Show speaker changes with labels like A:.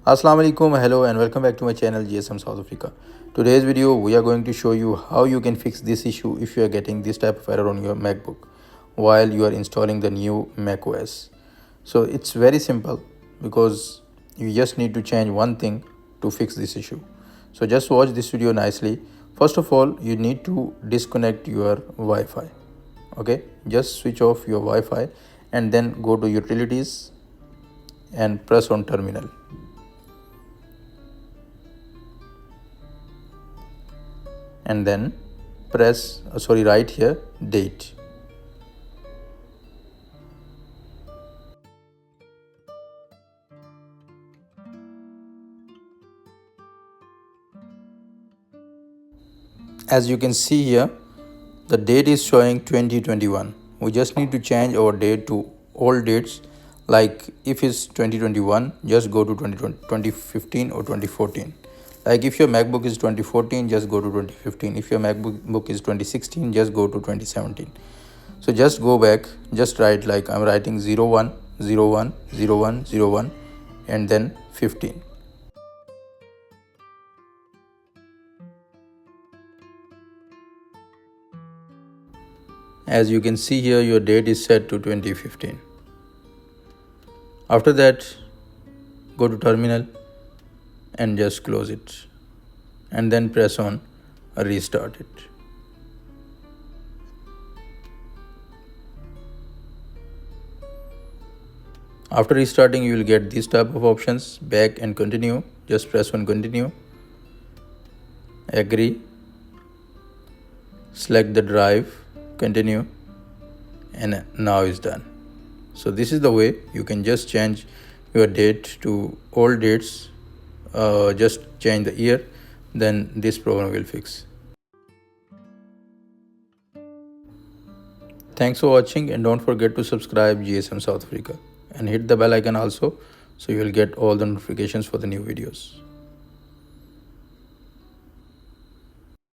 A: Assalamu alaikum, hello and welcome back to my channel GSM South Africa. Today's video we are going to show you how you can fix this issue if you are getting this type of error on your MacBook while you are installing the new macOS. So it's very simple because you just need to change one thing to fix this issue. So just watch this video nicely. First of all, you need to disconnect your Wi-Fi. Okay, just switch off your Wi-Fi and then go to utilities and press on terminal. And then press write here date. As you can see here, the date is showing 2021. We just need to change our date to all dates. Like if it's 2021, just go to 2015 or 2014. Like if your MacBook is 2014, just go to 2015. If your MacBook is 2016, just go to 2017. So just go back, just write like I'm writing 01, 01, 01, 01 and then 15. As you can see here, your date is set to 2015. After that, go to terminal and just close it and then press on restart it. After restarting, you will get this type of options: back and continue. Just press on continue, agree, select the drive, continue, and now it's done. So this is the way you can just change your date to all dates. Just change the year, then this program will fix. Thanks for watching and don't forget to subscribe GSM South Africa and hit the bell icon also so you will get all the notifications for the new videos.